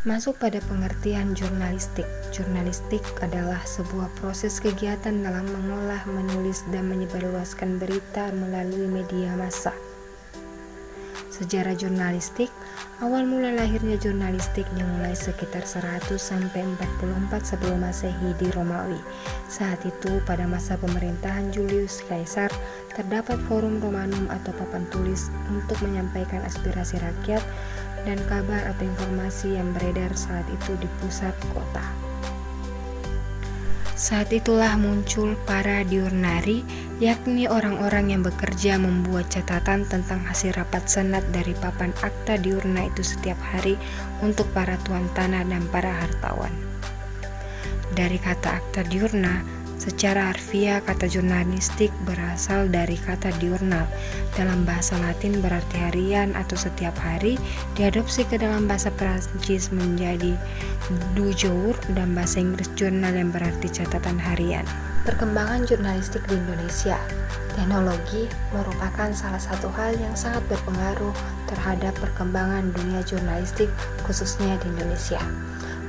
Masuk pada pengertian jurnalistik. Jurnalistik adalah sebuah proses kegiatan dalam mengolah, menulis, dan menyebarluaskan berita melalui media massa. Sejarah jurnalistik. Awal mula lahirnya jurnalistik dimulai sekitar 100 sampai 44 sebelum Masehi di Romawi. Saat itu, pada masa pemerintahan Julius Caesar, terdapat forum Romanum atau papan tulis untuk menyampaikan aspirasi rakyat dan kabar atau informasi yang beredar saat itu di pusat kota. Saat itulah muncul para diurnari, yakni orang-orang yang bekerja membuat catatan tentang hasil rapat senat dari papan akta diurna itu setiap hari untuk para tuan tanah dan para hartawan. Dari kata akta diurna, secara harfiah kata jurnalistik berasal dari kata diurnal. Dalam bahasa Latin berarti harian atau setiap hari, diadopsi ke dalam bahasa Prancis menjadi du jour, dan bahasa Inggris jurnal yang berarti catatan harian. Perkembangan jurnalistik di Indonesia. Teknologi merupakan salah satu hal yang sangat berpengaruh terhadap perkembangan dunia jurnalistik, khususnya di Indonesia.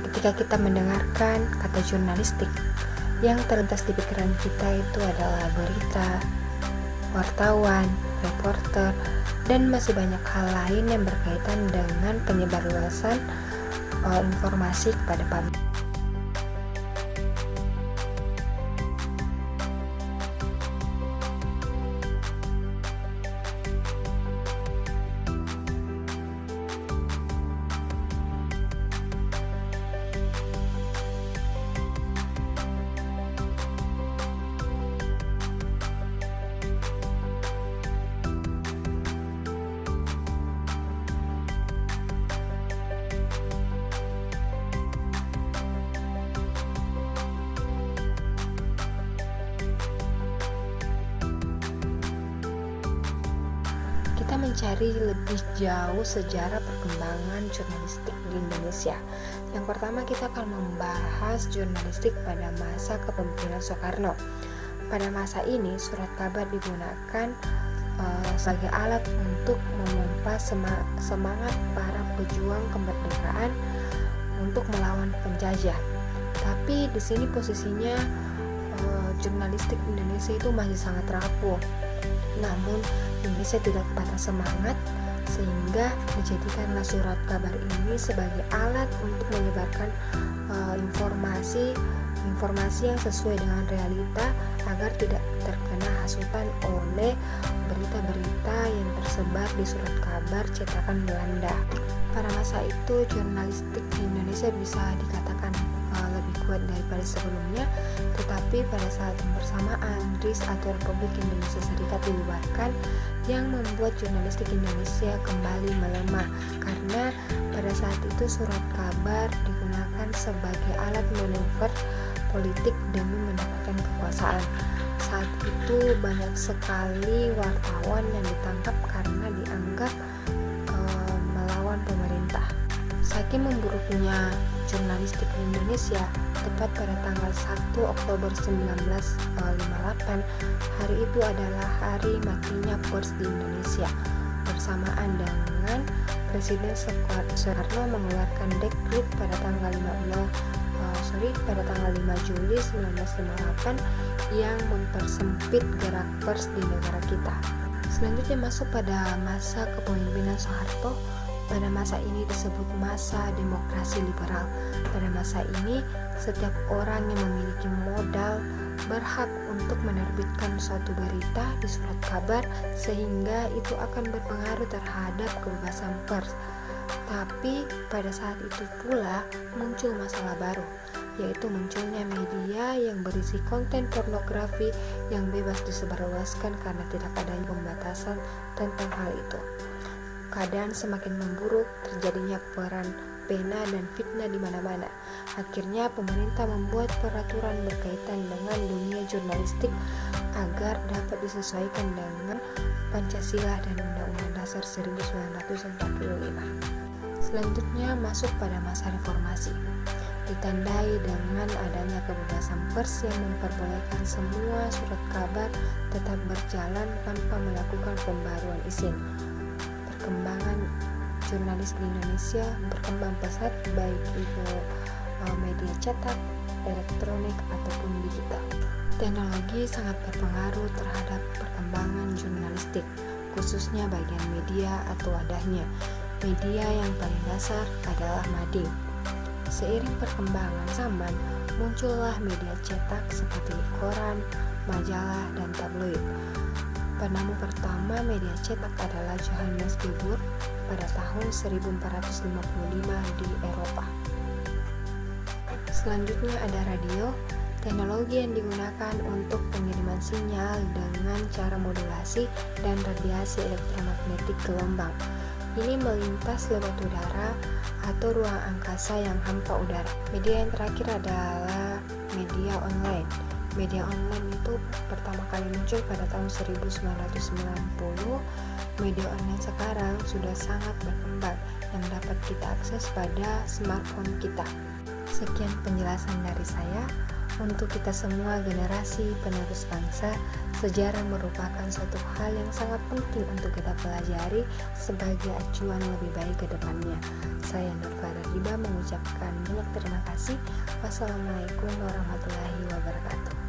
Ketika kita mendengarkan kata jurnalistik, yang terlintas di pikiran kita itu adalah berita, wartawan, reporter, dan masih banyak hal lain yang berkaitan dengan penyebarluasan informasi kepada publik. Kita mencari lebih jauh sejarah perkembangan jurnalistik di Indonesia. Yang pertama, kita akan membahas jurnalistik pada masa kepemimpinan Soekarno. Pada masa ini, surat kabar digunakan sebagai alat untuk memompa semangat para pejuang kemerdekaan untuk melawan penjajah. Tapi di sini posisinya jurnalistik Indonesia itu masih sangat rapuh. Namun Indonesia tidak patah semangat, sehingga dijadikanlah surat kabar ini sebagai alat untuk menyebarkan informasi yang sesuai dengan realita agar tidak terkena hasutan oleh berita-berita yang tersebar di surat kabar cetakan Belanda. Pada masa itu jurnalistik di Indonesia bisa dikatakan lebih kuat daripada sebelumnya, tetapi pada saat yang bersamaan RIS atau Republik Indonesia Serikat dibubarkan, yang membuat jurnalistik Indonesia kembali melemah karena pada saat itu surat kabar digunakan sebagai alat manuver politik demi mendapatkan kekuasaan. Saat itu banyak sekali wartawan yang ditangkap karena dianggap melawan pemerintah. Saking memburuknya jurnalistik di Indonesia, tepat pada tanggal 1 Oktober 1958, hari itu adalah hari matinya pers di Indonesia. Bersamaan dengan Presiden Soekarno mengeluarkan dekret pada tanggal 5 Juli 1958 yang mempersempit gerak pers di negara kita. Selanjutnya masuk pada masa kepemimpinan Soeharto. Pada masa ini disebut masa demokrasi liberal. Pada masa ini, setiap orang yang memiliki modal berhak untuk menerbitkan suatu berita di surat kabar, sehingga itu akan berpengaruh terhadap kebebasan pers. Tapi pada saat itu pula muncul masalah baru, yaitu munculnya media yang berisi konten pornografi yang bebas disebarluaskan karena tidak adanya pembatasan tentang hal itu. Keadaan semakin memburuk, terjadinya perang pena dan fitnah di mana-mana. Akhirnya pemerintah membuat peraturan berkaitan dengan dunia jurnalistik agar dapat disesuaikan dengan Pancasila dan Undang-Undang Dasar 1945. Selanjutnya masuk pada masa reformasi. Ditandai dengan adanya kebebasan pers yang memperbolehkan semua surat kabar tetap berjalan tanpa melakukan pembaruan izin. Perkembangan jurnalis di Indonesia berkembang pesat, baik itu media cetak, elektronik, ataupun digital. Teknologi sangat berpengaruh terhadap perkembangan jurnalistik, khususnya bagian media atau wadahnya. Media yang paling dasar adalah mading. Seiring perkembangan zaman, muncullah media cetak seperti koran, majalah, dan tabloid. Penemu pertama media cetak adalah Johannes Gebur pada tahun 1455 di Eropa. Selanjutnya ada radio, teknologi yang digunakan untuk pengiriman sinyal dengan cara modulasi dan radiasi elektromagnetik gelombang. Ini melintas lewat udara atau ruang angkasa yang hampa udara. Media yang terakhir adalah media online. Media online itu pertama kali muncul pada tahun 1990. Media online sekarang sudah sangat berkembang yang dapat kita akses pada smartphone kita. Sekian penjelasan dari saya. Untuk kita semua generasi penerus bangsa, sejarah merupakan suatu hal yang sangat penting untuk kita pelajari sebagai acuan lebih baik ke depannya. Saya Nur Farah Riba mengucapkan banyak terima kasih. Wassalamualaikum warahmatullahi wabarakatuh.